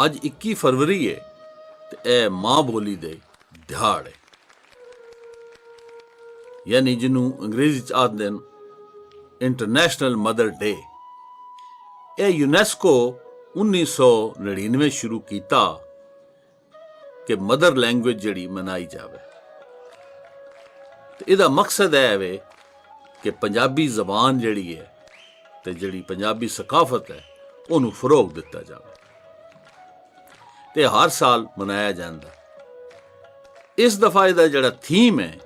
ਅੱਜ 21 ਫਰਵਰੀ ਹੈ ਤੇ ਇਹ ਮਾਂ ਬੋਲੀ ਦੇ ਦਿਹਾੜ ਹੈ, ਯਾਨੀ ਜਿਹਨੂੰ ਅੰਗਰੇਜ਼ੀ ਚ ਆਖਦੇ ਨੇ ਇੰਟਰਨੈਸ਼ਨਲ ਮਦਰ ਡੇ। ਇਹ ਯੂਨੈਸਕੋ 1999 ਸ਼ੁਰੂ ਕੀਤਾ ਕਿ ਮਦਰ ਲੈਂਗੁਏਜ ਜਿਹੜੀ ਮਨਾਈ ਜਾਵੇ, ਤੇ ਇਹਦਾ ਮਕਸਦ ਇਹ ਵੇ ਕਿ ਪੰਜਾਬੀ ਜ਼ਬਾਨ ਜਿਹੜੀ ਹੈ ਤੇ ਜਿਹੜੀ ਪੰਜਾਬੀ ਸਕਾਫਤ ਹੈ ਉਹਨੂੰ ਫਰੋਗ ਦਿੱਤਾ ਜਾਵੇ, ਤੇ ਹਰ ਸਾਲ ਮਨਾਇਆ ਜਾਂਦਾ। ਇਸ ਦਫਾ ਇਹਦਾ ਜਿਹੜਾ ਥੀਮ ਹੈ,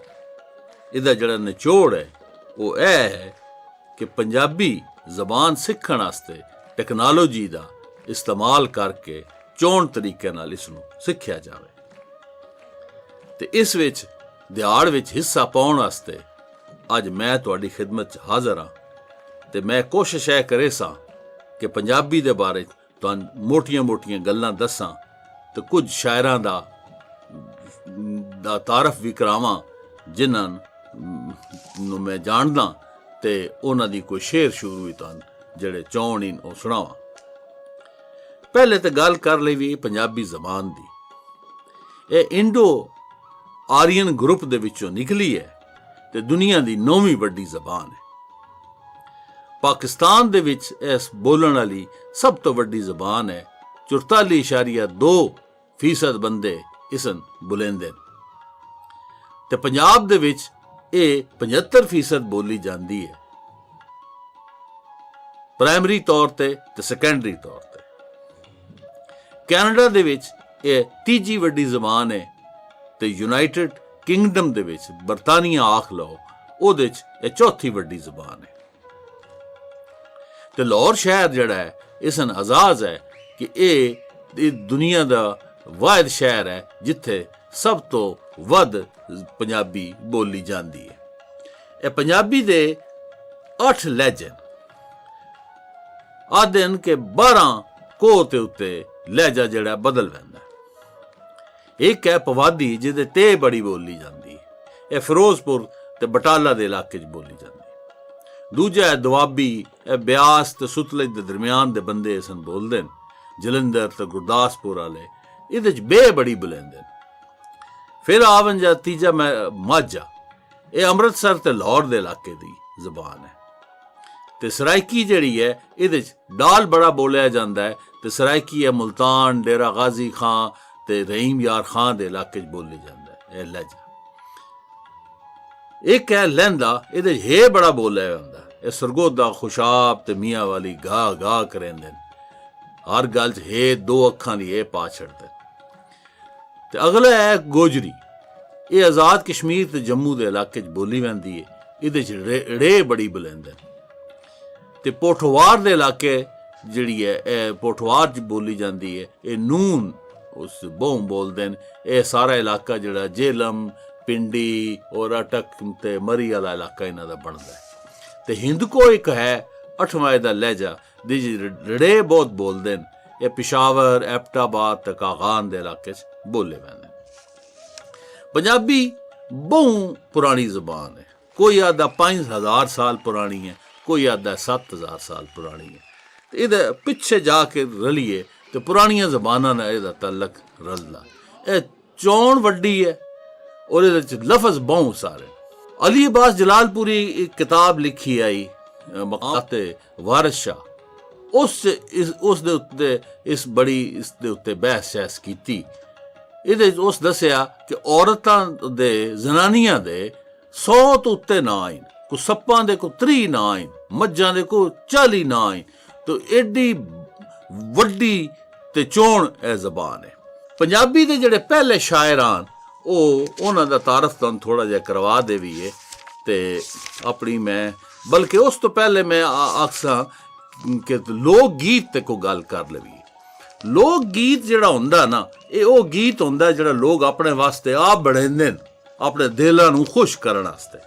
ਇਹਦਾ ਜਿਹੜਾ ਨਿਚੋੜ ਹੈ, ਉਹ ਇਹ ਹੈ ਕਿ ਪੰਜਾਬੀ ਜ਼ਬਾਨ ਸਿੱਖਣ ਵਾਸਤੇ ਟੈਕਨੋਲੋਜੀ ਦਾ ਇਸਤੇਮਾਲ ਕਰਕੇ ਚੋਣ ਤਰੀਕੇ ਨਾਲ ਇਸ ਨੂੰ ਸਿੱਖਿਆ ਜਾਵੇ। ਤੇ ਇਸ ਵਿੱਚ ਦਿਹਾੜ ਵਿੱਚ ਹਿੱਸਾ ਪਾਉਣ ਵਾਸਤੇ ਅੱਜ ਮੈਂ ਤੁਹਾਡੀ ਖਿਦਮਤ 'ਚ ਹਾਜ਼ਰ ਹਾਂ, ਤੇ ਮੈਂ ਕੋਸ਼ਿਸ਼ ਇਹ ਕਰੇ ਸਾਂ ਕਿ ਪੰਜਾਬੀ ਦੇ ਬਾਰੇ ਤੁਹਾਨੂੰ ਮੋਟੀਆਂ-ਮੋਟੀਆਂ ਗੱਲਾਂ ਦੱਸਾਂ ਤੇ ਕੁਝ ਸ਼ਾਇਰਾਂ ਦਾ ਤਾਰਫ ਵੀ ਕਰਾਵਾਂ ਜਿਨ੍ਹਾਂ ਨੂੰ ਮੈਂ ਜਾਣਦਾ, ਤੇ ਉਹਨਾਂ ਦੀ ਕੋਈ ਸ਼ੇਰ ਸ਼ੁਰੂ ਵੀ ਤੁਹਾਨੂੰ ਜਿਹੜੇ ਚਾਹੁਣ ਹੀ ਉਹ ਸੁਣਾਵਾਂ। ਪਹਿਲੇ ਤਾਂ ਗੱਲ ਕਰ ਲਈ ਵੀ ਪੰਜਾਬੀ ਜ਼ਬਾਨ ਦੀ। ਇਹ ਇੰਡੋ ਆਰੀਅਨ ਗਰੁੱਪ ਦੇ ਵਿੱਚੋਂ ਨਿਕਲੀ ਹੈ ਤੇ ਦੁਨੀਆ ਦੀ 9ਵੀਂ ਵੱਡੀ ਜ਼ਬਾਨ ਹੈ। ਪਾਕਿਸਤਾਨ ਦੇ ਵਿੱਚ ਇਸ ਬੋਲਣ ਵਾਲੀ ਸਭ ਤੋਂ ਵੱਡੀ ਜ਼ਬਾਨ ਹੈ। 44.2% ਬੰਦੇ ਇਸ ਨੂੰ ਬੋਲਦੇ ਨੇ, ਤੇ ਪੰਜਾਬ ਦੇ ਵਿੱਚ ਇਹ 75% ਬੋਲੀ ਜਾਂਦੀ ਹੈ, ਪ੍ਰਾਇਮਰੀ ਤੌਰ ਤੇ ਸੈਕੰਡਰੀ ਤੌਰ ਤੇ। ਕੈਨੇਡਾ ਦੇ ਵਿੱਚ ਇਹ ਤੀਜੀ ਵੱਡੀ ਜ਼ਬਾਨ ਹੈ, ਤੇ ਯੂਨਾਈਟਿਡ ਕਿੰਗਡਮ ਦੇ ਵਿੱਚ ਬਰਤਾਨੀਆ ਆਖ ਲਓ, ਉਹਦੇ 'ਚ ਇਹ ਚੌਥੀ ਵੱਡੀ ਜ਼ਬਾਨ ਹੈ। ਤੇ ਲਾਹੌਰ ਸ਼ਹਿਰ ਜਿਹੜਾ ਹੈ ਇਸ ਨੂੰ ਆਜ਼ਾਦ ਹੈ ਕਿ ਇਹ ਦੁਨੀਆ ਦਾ ਵਾਹਿਦ ਸ਼ਹਿਰ ਹੈ ਜਿੱਥੇ ਸਭ ਤੋਂ ਵੱਧ ਪੰਜਾਬੀ ਬੋਲੀ ਜਾਂਦੀ ਹੈ। ਇਹ ਪੰਜਾਬੀ ਦੇ 8 ਲਹਿਜੇ ਆਖਦੇ ਨੇ ਕਿ 12 ਕੋਹ ਤੇ ਉੱਤੇ ਲਹਿਜਾ ਜਿਹੜਾ ਬਦਲ ਪੈਂਦਾ। ਇੱਕ ਹੈ ਪਵਾਦੀ ਜਿਹਦੇ ਤੇ ਬੜੀ ਬੋਲੀ ਜਾਂਦੀ ਹੈ, ਇਹ ਫਿਰੋਜ਼ਪੁਰ ਤੇ ਬਟਾਲਾ ਦੇ ਇਲਾਕੇ 'ਚ ਬੋਲੀ ਜਾਂਦੀ। ਦੂਜਾ ਹੈ ਦੁਆਬੀ, ਇਹ ਬਿਆਸ ਤੇ ਸੁਤਲਜ ਦੇ ਦਰਮਿਆਨ ਦੇ ਬੰਦੇ ਇਸ ਨੂੰ ਬੋਲਦੇ ਨੇ, ਜਲੰਧਰ ਤੇ ਗੁਰਦਾਸਪੁਰ ਵਾਲੇ ਇਹਦੇ 'ਚ ਬੇ ਬੜੀ ਬੁਲੰਦੇ ਨੇ। ਫਿਰ ਆਵਨ ਜਾਂ ਤੀਜਾ ਮਾਝਾ, ਇਹ ਅੰਮ੍ਰਿਤਸਰ ਤੇ ਲਾਹੌਰ ਦੇ ਇਲਾਕੇ ਦੀ ਜ਼ਬਾਨ ਹੈ। ਤੇ ਸਰਾਇਕੀ ਜਿਹੜੀ ਹੈ ਇਹਦੇ 'ਚ ਡਾਲ ਬੜਾ ਬੋਲਿਆ ਜਾਂਦਾ ਹੈ, ਤੇ ਸਰਾਇਕੀ ਹੈ ਮੁਲਤਾਨ, ਡੇਰਾ ਗਾਜ਼ੀ ਖਾਂ ਤੇ ਰਹੀਮ ਯਾਰ ਖਾਂ ਦੇ ਇਲਾਕੇ 'ਚ ਬੋਲੀ ਜਾਂਦਾ ਹੈ ਇਹ ਲਹਿਜਾ। ਇੱਕ ਹੈ ਲਹਿੰਦਾ, ਇਹਦੇ 'ਚ ਹੇ ਬੜਾ ਬੋਲਿਆ ਹੁੰਦਾ, ਇਹ ਸਰਗੋਦਾ, ਖੁਸ਼ਾਬ ਤੇ ਮੀਆਂ ਵਾਲੀ ਗਾ ਗਾ ਕਰਿੰਦੇ ਨੇ, ਹਰ ਗੱਲ 'ਚ ਹੇ 2 ਅੱਖਾਂ ਦੀ ਇਹ ਪਾ ਛੱਡਦੇ। ਤੇ ਅਗਲਾ ਹੈ ਗੋਜਰੀ, ਇਹ ਆਜ਼ਾਦ ਕਸ਼ਮੀਰ ਤੇ ਜੰਮੂ ਦੇ ਇਲਾਕੇ 'ਚ ਬੋਲੀ ਜਾਂਦੀ ਹੈ, ਇਹਦੇ 'ਚ ਰੇ ਬੜੀ ਬੁਲੰਦ ਹੈ। ਤੇ ਪੋਠਵਾਰ ਦੇ ਇਲਾਕੇ ਜਿਹੜੀ ਹੈ ਇਹ ਪੋਠਵਾਰ 'ਚ ਬੋਲੀ ਜਾਂਦੀ ਹੈ, ਇਹ ਨੂਨ ਉਸ ਬਹੁਮ ਬੋਲਦੇ ਨੇ। ਇਹ ਸਾਰਾ ਇਲਾਕਾ ਜਿਹੜਾ ਜੇਲਮ, ਪਿੰਡੀ ਔਰ ਅਟਕ ਤੇ ਮਰੀ ਵਾਲਾ ਇਲਾਕਾ ਇਹਨਾਂ ਦਾ ਬਣਦਾ ਹੈ। ਤੇ ਹਿੰਦਕੋ ਇੱਕ ਹੈ 8ਵਾਂ ਦਾ ਲਹਿਜਾ, ਦੀ ਰੇ ਬਹੁਤ ਬੋਲਦੇ ਨੇ, ਇਹ ਪਿਸ਼ਾਵਰ, ਐਬਟਾਬਾਦ ਤੇ ਕਾਗਾਨ ਦੇ ਇਲਾਕੇ 'ਚ ਬੋਲੇ ਜਾਂਦੇ। ਪੰਜਾਬੀ ਬਹੁਤ ਪੁਰਾਣੀ ਜ਼ਬਾਨ ਹੈ, ਕੋਈ ਆਖਦਾ 5000 ਸਾਲ ਪੁਰਾਣੀ ਹੈ, ਕੋਈ ਆਖਦਾ 7000 ਸਾਲ ਪੁਰਾਣੀ ਹੈ। ਤੇ ਇਹਦੇ ਪਿੱਛੇ ਜਾ ਕੇ ਰਲੀਏ ਤੇ ਪੁਰਾਣੀਆਂ ਜ਼ਬਾਨਾਂ ਨਾਲ ਇਹਦਾ ਤਾਲਕ ਰਲਦਾ। ਇਹ ਚੋਣ ਵੱਡੀ ਹੈ ਔਰ ਇਹਦੇ 'ਚ ਲਫ਼ਜ਼ ਬਹੁਤ ਸਾਰੇ। ਅਲੀ ਅਬਾਸ ਜਲਾਲਪੁਰੀ ਇੱਕ ਕਿਤਾਬ ਲਿਖੀ ਆਈ ਮਕਾਤੇ ਵਾਰਿਸ ਸ਼ਾਹ, ਉਸ ਦੇ ਉੱਤੇ ਇਸ ਦੇ ਉੱਤੇ ਬਹਿਸ ਸ਼ਹਿਸ ਕੀਤੀ। ਇਹਦੇ ਉਸ ਦੱਸਿਆ ਕਿ ਔਰਤਾਂ ਦੇ ਜ਼ਨਾਨੀਆਂ ਦੇ 100 ਤੋਂ ਉੱਤੇ ਨਾਂ ਆਏ, ਕੋ ਸੱਪਾਂ ਦੇ ਕੋ 30 ਨਾਂ ਆਏ, ਮੱਝਾਂ ਦੇ ਕੋ 40 ਨਾਂ ਆਏ। ਤੇ ਐਡੀ ਵੱਡੀ ਤੇ ਚੋਣ ਇਹ ਜ਼ਬਾਨ ਹੈ। ਪੰਜਾਬੀ ਦੇ ਜਿਹੜੇ ਪਹਿਲੇ ਸ਼ਾਇਰਾਂ ਉਹਨਾਂ ਦਾ ਤਾਰਫ ਤੁਹਾਨੂੰ ਥੋੜਾ ਜਿਹਾ ਕਰਵਾ ਦੇਵੀਏ ਤੇ ਆਪਣੀ ਮੈਂ, ਬਲਕਿ ਉਸ ਤੋਂ ਪਹਿਲੇ ਮੈਂ ਆਖਸਾਂ ਕਿ ਲੋਕ ਗੀਤ ਤੇ ਕੋਈ ਗੱਲ ਕਰ ਲਵੀਏ। ਲੋਕ ਗੀਤ ਜਿਹੜਾ ਹੁੰਦਾ ਨਾ, ਇਹ ਉਹ ਗੀਤ ਹੁੰਦਾ ਜਿਹੜਾ ਲੋਕ ਆਪਣੇ ਵਾਸਤੇ ਆਪ ਬਣਾਉਂਦੇ ਨੇ, ਆਪਣੇ ਦਿਲਾਂ ਨੂੰ ਖੁਸ਼ ਕਰਨ ਵਾਸਤੇ।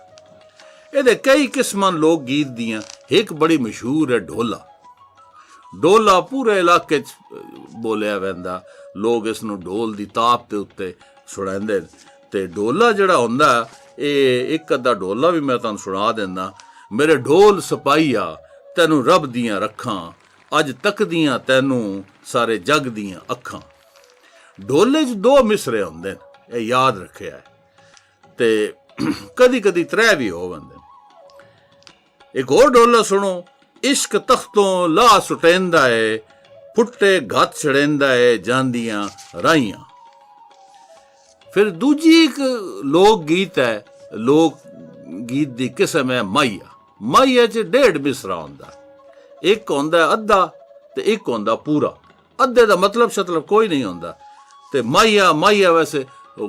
ਇਹਦੇ ਕਈ ਕਿਸਮਾਂ ਲੋਕ ਗੀਤ ਦੀਆਂ। ਇੱਕ ਬੜੀ ਮਸ਼ਹੂਰ ਹੈ ਢੋਲਾ। ਢੋਲਾ ਪੂਰੇ ਇਲਾਕੇ 'ਚ ਬੋਲਿਆ ਜਾਂਦਾ, ਲੋਕ ਇਸ ਨੂੰ ਢੋਲ ਦੀ ਤਾਪ ਦੇ ਉੱਤੇ ਸੁਣਾਉਂਦੇ ਨੇ। ਤੇ ਢੋਲਾ ਜਿਹੜਾ ਹੁੰਦਾ, ਇਹ ਇੱਕ ਅੱਧਾ ਢੋਲਾ ਵੀ ਮੈਂ ਤੁਹਾਨੂੰ ਸੁਣਾ ਦਿੰਦਾ। ਮੇਰੇ ਢੋਲ ਸਿਪਾਹੀਆ ਤੈਨੂੰ ਰੱਬ ਦੀਆਂ ਰੱਖਾਂ, अज तकदियां तैनू सारे जग दियां अखां। ढोले च दो मिसरे होंदे न, ये याद रखिया है, ते कदी कदी त्रै भी होवंदे न। एक और ढोला सुनो। इश्क तख्तों ला सुटेंदा है, फुट्टे घत छड़ेंदा है जांदियां राइयां। फिर दूजी एक लोक गीत है, लोक गीत दी किस्म है माइया। माइया च 1.5 मिसरा होंदा, एक होंदा अद्धा ते एक होंदा पूरा। अद्धे दा मतलब शतलब कोई नहीं होंदा। ते माइया माइया वैसे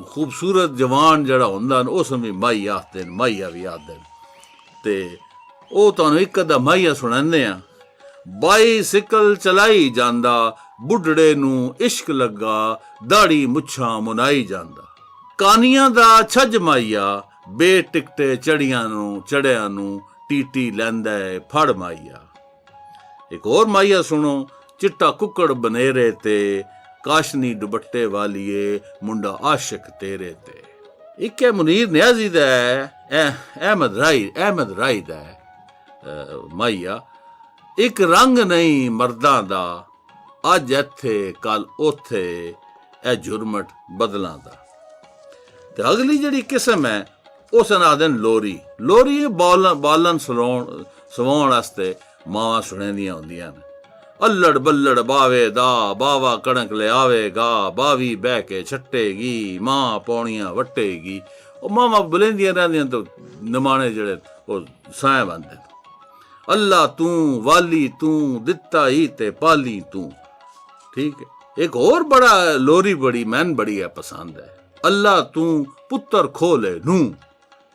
खूबसूरत जवान जड़ा होंदा न उस भी माई आखदे न, माइया भी आखदे न। ते ਉਹ ਤੁਹਾਨੂੰ ਇੱਕ ਅੱਧਾ ਮਾਈਆ ਸੁਣਾਉਂਦੇ ਆ। ਬਾਈਸਿਕਲ ਚਲਾਈ ਜਾਂਦਾ, ਬੁੱਢੜੇ ਨੂੰ ਇਸ਼ਕ ਲੱਗਾ, ਦਾੜੀ ਮੁੱਛਾਂ ਮੁਨਾਈ ਜਾਂਦਾ। ਕਾਨੀਆਂ ਦਾ ਛੱਜ ਮਾਈਆ, ਬੇਟਿਕਟੇ ਚੜਿਆਂ ਨੂੰ ਟੀਟੀ ਲੈਂਦਾ ਏ ਫੜ ਮਾਈਆ। ਇੱਕ ਹੋਰ ਮਾਈਆ ਸੁਣੋ। ਚਿੱਟਾ ਕੁੱਕੜ ਬਨੇਰੇ ਤੇ, ਕਾਸ਼ਨੀ ਦੁਪੱਟੇ ਵਾਲੀਏ ਮੁੰਡਾ ਆਸ਼ਿਕ ਤੇਰੇ ਤੇ। ਇੱਕ ਹੈ ਮੁਨੀਰ ਨਿਆਜ਼ੀ ਦਾ ਹੈ, ਅਹਿਮਦ ਰਾਈ ਦਾ ਹੈ ਮਾਈਆ। ਇੱਕ ਰੰਗ ਨਹੀਂ ਮਰਦਾਂ ਦਾ, ਅੱਜ ਇੱਥੇ ਕੱਲ ਉੱਥੇ, ਇਹ ਝੁਰਮਟ ਬਦਲਾਂ ਦਾ। ਤੇ ਅਗਲੀ ਜਿਹੜੀ ਕਿਸਮ ਹੈ ਉਸ ਨਾਲ ਆਖਦੇ ਲੋਰੀ। ਲੋਰੀ ਬਾਲਣ ਸਵਾਉਣ ਵਾਸਤੇ ਮਾਵਾਂ ਸੁਣਾਉਂਦੀਆਂ ਹੁੰਦੀਆਂ ਨੇ। ਅੱਲੜ ਬੱਲੜ ਬਾਵੇ ਦਾ, ਬਾਵਾ ਕਣਕ ਲਿਆਵੇਗਾ, ਬਾਵੀ ਬਹਿ ਕੇ ਛੱਟੇਗੀ, ਮਾਂ ਪੌਣੀਆਂ ਵੱਟੇਗੀ। ਉਹ ਮਾਵਾਂ ਬੁਲੰਦੀਆਂ ਰਹਿੰਦੀਆਂ ਤਾਂ ਨਿਮਾਣੇ ਜਿਹੜੇ ਉਹ ਸਾਹ ਬੰਦੇ। ਅੱਲਾ ਤੂੰ ਵਾਲੀ ਤੂੰ, ਦਿੱਤਾ ਹੀ ਤੇ ਪਾਲੀ ਤੂੰ। ਠੀਕ ਹੈ। ਇੱਕ ਹੋਰ ਬੜਾ ਲੋਰੀ ਮੈਨੂੰ ਬੜੀ ਹੈ ਪਸੰਦ ਹੈ। ਅੱਲਾ ਤੂੰ ਪੁੱਤਰ ਖੋਲੇ ਨੂੰ,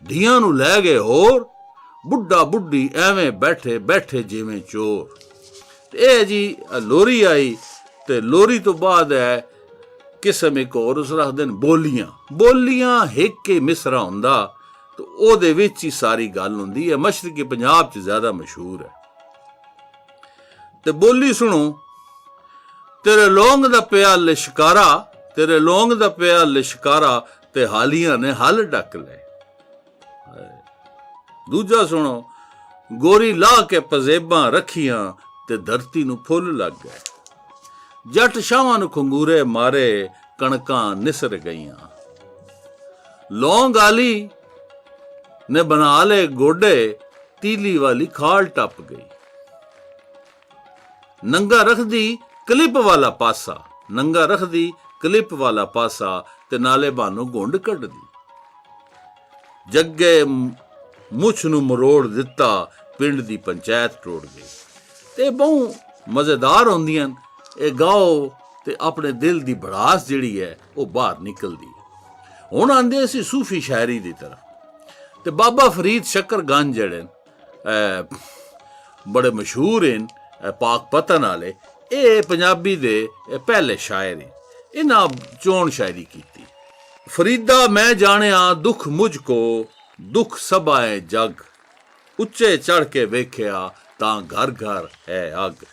ਧੀਆਂ ਨੂੰ ਲੈ ਗਏ ਹੋਰ, ਬੁੱਢਾ ਬੁੱਢੀ ਐਵੇਂ ਬੈਠੇ ਜਿਵੇਂ ਚੋਰ। ਤੇ ਇਹ ਜੀ ਲੋਰੀ ਆਈ। ਤੇ ਲੋਰੀ ਤੋਂ ਬਾਅਦ ਹੈ ਕਿਸਮ ਇੱਕ ਹੋਰ ਉਸ ਰੱਖਦੇ ਨੇ ਬੋਲੀਆਂ ਇੱਕ ਹੀ ਮਿਸਰਾ ਹੁੰਦਾ ਤੇ ਉਹਦੇ ਵਿੱਚ ਹੀ ਸਾਰੀ ਗੱਲ ਹੁੰਦੀ ਹੈ। ਮਸ਼ਰਕੀ ਪੰਜਾਬ 'ਚ ਜ਼ਿਆਦਾ ਮਸ਼ਹੂਰ ਹੈ। ਤੇ ਬੋਲੀ ਸੁਣੋ। ਤੇਰੇ ਲੌਂਗ ਦਾ ਪਿਆ ਲਿਸ਼ਕਾਰਾ, ਤੇ ਹਾਲੀਆਂ ਨੇ ਹਲ ਡੱਕ ਲੈ। ਦੂਜਾ ਸੁਣੋ। ਗੋਰੀ ਲਾ ਕੇ ਪਜ਼ੇਬਾਂ ਰੱਖੀਆਂ, ਤੇ ਧਰਤੀ ਨੂੰ ਫੁੱਲ ਲੱਗ ਗਏ। ਜੱਟ ਸ਼ਾਹਾਂ ਨੂੰ ਖੰਗੂਰੇ ਮਾਰੇ, ਕਣਕਾਂ ਨਿਸਰ ਗਈਆਂ। ਲੌਂਗ ਆਲੀ ਨੇ ਬਣਾ ਲਏ ਗੋਡੇ, ਤੀਲੀ ਵਾਲੀ ਖਾਲ ਟੱਪ ਗਈ। ਨੰਗਾ ਰੱਖਦੀ ਕਲਿੱਪ ਵਾਲਾ ਪਾਸਾ, ਤੇ ਨਾਲੇ ਬਾਨੋਂ ਗੁੰਡ ਕੱਢਦੀ। ਜੱਗੇ ਮੁੱਛ ਨੂੰ ਮਰੋੜ ਦਿੱਤਾ, ਪਿੰਡ ਦੀ ਪੰਚਾਇਤ ਟੁੱਟ ਗਈ। ਤੇ ਬਹੁ ਮਜ਼ੇਦਾਰ ਹੁੰਦੀਆਂ ਇਹ ਗਾਓ ਤੇ ਆਪਣੇ ਦਿਲ ਦੀ ਭੜਾਸ ਜਿਹੜੀ ਹੈ ਉਹ ਬਾਹਰ ਨਿਕਲਦੀ। ਹੁਣ ਆਂਦੇ ਅਸੀਂ ਸੂਫੀ ਸ਼ਾਇਰੀ ਦੀ ਤਰਫ। ਤੇ ਬਾਬਾ ਫਰੀਦ ਸ਼ਕਰਗੰਜ ਜਿਹੜੇ ਬੜੇ ਮਸ਼ਹੂਰ ਹਨ ਪਾਕ ਪਤਨ ਵਾਲੇ, ਇਹ ਪੰਜਾਬੀ ਦੇ ਪਹਿਲੇ ਸ਼ਾਇਰ ਹਨ। ਇਹਨਾਂ ਚੋਣ ਸ਼ਾਇਰੀ ਕੀਤੀ। ਫਰੀਦਾ ਮੈਂ ਜਾਣਿਆ ਦੁੱਖ ਮੁਝ ਕੋ, ਦੁੱਖ ਸਭਾਏ ਜਗ, ਉੱਚੇ ਚੜ ਕੇ ਵੇਖਿਆ ਤਾਂ ਘਰ ਘਰ ਹੈ ਅੱਗ।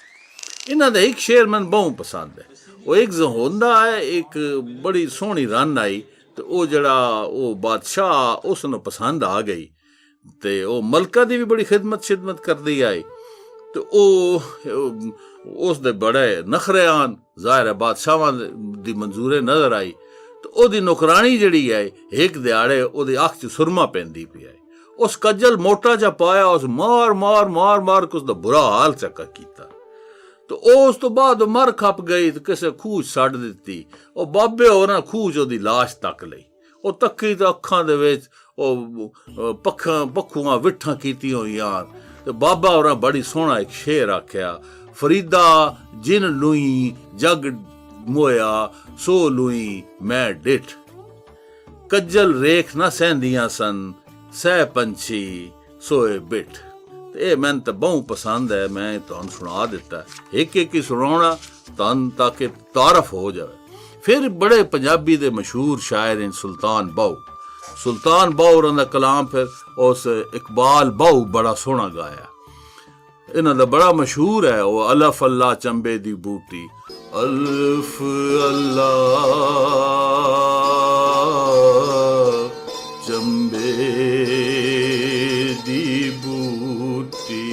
ਇਹਨਾਂ ਦਾ ਇੱਕ ਸ਼ੇਰ ਮੈਨੂੰ ਬਹੁਤ ਪਸੰਦ ਹੈ। ਉਹ ਇੱਕ ਹੁੰਦਾ ਹੈ, ਇੱਕ ਬੜੀ ਸੋਹਣੀ ਰਨ ਆਈ ਤੇ ਉਹ ਜਿਹੜਾ ਉਹ ਬਾਦਸ਼ਾਹ ਉਸ ਨੂੰ ਪਸੰਦ ਆ ਗਈ ਤੇ ਉਹ ਮਲਕਾ ਦੀ ਵੀ ਬੜੀ ਖਿਦਮਤ ਕਰਦੀ ਆਈ। ਤੇ ਉਹ ਉਸ ਦੇ ਬੜੇ ਨਖਰੇ ਆਨ, ਜ਼ਾਹਿਰ ਹੈ ਬਾਦਸ਼ਾਹਾਂ ਦੀ ਮਨਜ਼ੂਰੇ ਨਜ਼ਰ ਆਈ। ਤੇ ਉਹਦੀ ਨੌਕਰਾਣੀ ਜਿਹੜੀ ਹੈ ਇੱਕ ਦਿਹਾੜੇ ਉਹਦੀ ਅੱਖ 'ਚ ਸੁਰਮਾ ਪੈਂਦੀ ਪਈ ਹੈ। ਉਸ ਕੱਜਲ ਮੋਟਾ ਜਿਹਾ ਪਾਇਆ, ਉਸ ਮਾਰ ਕੇ ਉਸਦਾ ਬੁਰਾ ਹਾਲ ਚੱਕਾ ਕੀਤਾ। ਤੇ ਉਸ ਤੋਂ ਬਾਅਦ ਮਰ ਖੱਪ ਗਈ ਤੇ ਕਿਸੇ ਖੂਹ ਛੱਡ ਦਿੱਤੀ। ਉਹ ਬਾਬੇ ਹੋਰਾਂ ਖੂਹ 'ਚ ਉਹਦੀ ਲਾਸ਼ ਤੱਕ ਲਈ। ਉਹ ਤੱਕੀ ਤੇ ਅੱਖਾਂ ਦੇ ਵਿੱਚ ਉਹ ਪੱਖੂਆਂ ਵਿਠਾਂ ਕੀਤੀਆਂ ਹੋਈਆਂ। ਤੇ ਬਾਬਾ ਹੋਰਾਂ ਬੜੀ ਸੋਹਣਾ ਇੱਕ ਸ਼ੇਰ ਆਖਿਆ, ਫਰੀਦਾ ਜਿਨ ਲੂਈ ਜਗ ਮੋਇਆ, ਸੋ ਲੂਈ ਮੈਂ ਡਿਠ। ਕੱਜਲ ਰੇਖ ਨਾ ਸਹਿੰਦੀਆਂ ਸਨ, ਸਹਿ ਪੰਛੀ ਸੋਏ ਬਿਠ। ਤੇ ਇਹ ਮੈਨੂੰ ਤਾਂ ਬਹੁਤ ਪਸੰਦ ਹੈ, ਮੈਂ ਤੁਹਾਨੂੰ ਸੁਣਾ ਦਿੱਤਾ। ਇੱਕ ਹੀ ਸੁਣਾਉਣਾ ਤੁਹਾਨੂੰ ਤਾਂ ਕਿ ਤਾਰਫ ਹੋ ਜਾਵੇ। ਫਿਰ ਬੜੇ ਪੰਜਾਬੀ ਦੇ ਮਸ਼ਹੂਰ ਸ਼ਾਇਰ ਹਨ ਸੁਲਤਾਨ ਬਾਹੂ ਹੋਰਾਂ ਦਾ ਕਲਾਮ। ਫਿਰ ਉਸ ਇਕਬਾਲ ਬਾਹੂ ਬੜਾ ਸੋਹਣਾ ਗਾਇਆ। ਇਹਨਾਂ ਦਾ ਬੜਾ ਮਸ਼ਹੂਰ ਹੈ ਉਹ ਅਲਫ ਅੱਲਾ ਚੰਬੇ ਦੀ ਬੂਟੀ, ਅਲਫ ਅੱਲਾ ਚੰਬੇ ਦੀ ਬੂਟੀ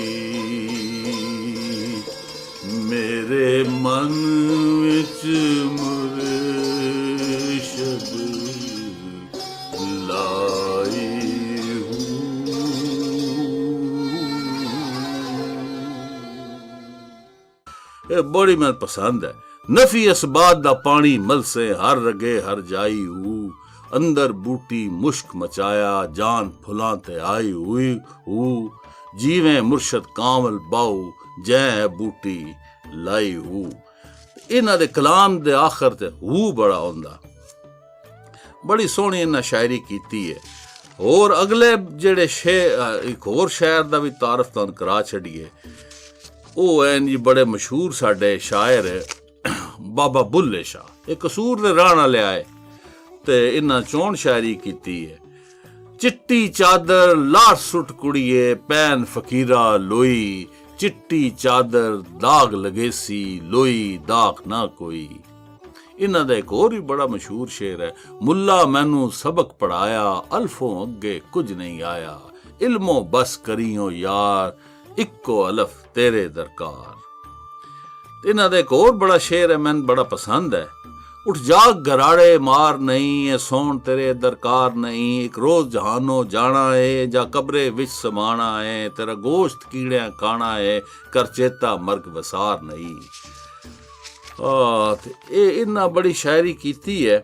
बड़ी मैं पसंद है। नफी असबाद दा पानी मलसे हर रगे हर जाई हू, अंदर बूटी मुश्क मचाया जान फुलां ते आई हुई हू, जीवें मुर्शद कामल बाऊ जै बूटी लाई हू। इन्हां दे कलाम दे आखिर ते हू बड़ा होंदा। बड़ी सोहनी इन्हां शायरी कीती है। और अगले जेड़े एक होर शहर दा भी तारफ तुहानूं करा छड़िए, ਉਹ ਐਨ ਜੀ बड़े मशहूर साडे शायर बाबा बुल्ले शाह, ਇਹ कसूर ਦੇ ਰਹਿਣ ਵਾਲੇ ਆਏ ਤੇ ਇਹਨਾਂ ਚੋਣ ਸ਼ਾਇਰੀ ਕੀਤੀ ਹੈ। चिट्टी चादर लाट सुट कुड़िए पैन फकीरा लोई, चिट्टी चादर दाग लगेसी लोई दाग ना कोई। इन्हां दा एक होर भी बड़ा मशहूर शेर है, मुल्ला मैनू सबक पढ़ाया अल्फों अगे कुछ नहीं आया, इल्मो बस करियो यार इक्को अलफ तेरे दरकार। इन्हां दा एक होर बड़ा शेर है, मैनू बड़ा पसंद है, उठ जाग गराड़े मार नहीं ये सोन तेरे दरकार नहीं, एक रोज जहानो जाना है जा कब्रे विच समाना है, तेरा गोश्त कीड़ियां खाना है कर चेता मर्ग वसार नहीं। इन्ना बड़ी शायरी कीती है।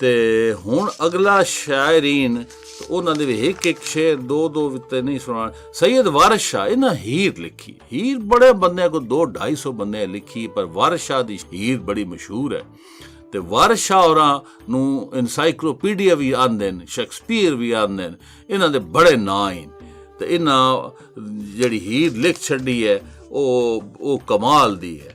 ते हुण अगला शायरीन उन्हां दे एक एक शेर दो दो वित्ते नहीं सुना। सैयद वारिस शाह इन्हां हीर लिखी, हीर बड़े बंदे को 200-250 बंदे लिखी, पर वारिस शाह दी हीर बड़ी मशहूर है। ते वारिस शाह होरां नूं इनसाइक्लोपीडिया भी आंदे न, शेक्सपीयर भी आंदे न, इन्हां दे बड़े नां न। ते इन्हां जिहड़ी हीर लिख छड्डी है ओ कमाल दी है।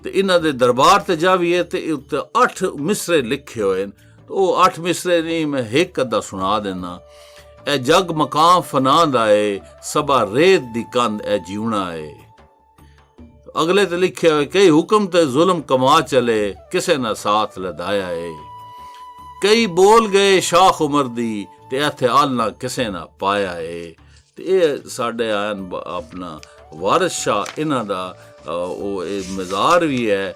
ते इन्हां दे दरबार ते जाविए ते उत्ते 8 मिसरे लिखे होए न। तो 8 मिसरे नहीं मैं एक अद्धा सुना देना। ए जग मकाम फना दा है सबा रेत दी कंध ए जीवना है। अगले ते लिखे हुए कई हुक्म ते जुल्म कमा चले किसे ना साथ लदाया है, कई बोल गए शाख उमर दी ते इत्थे आलना किसे ना पाया है। ते ये साडे आन अपना वारिस शाह इन्हां दा मज़ार भी है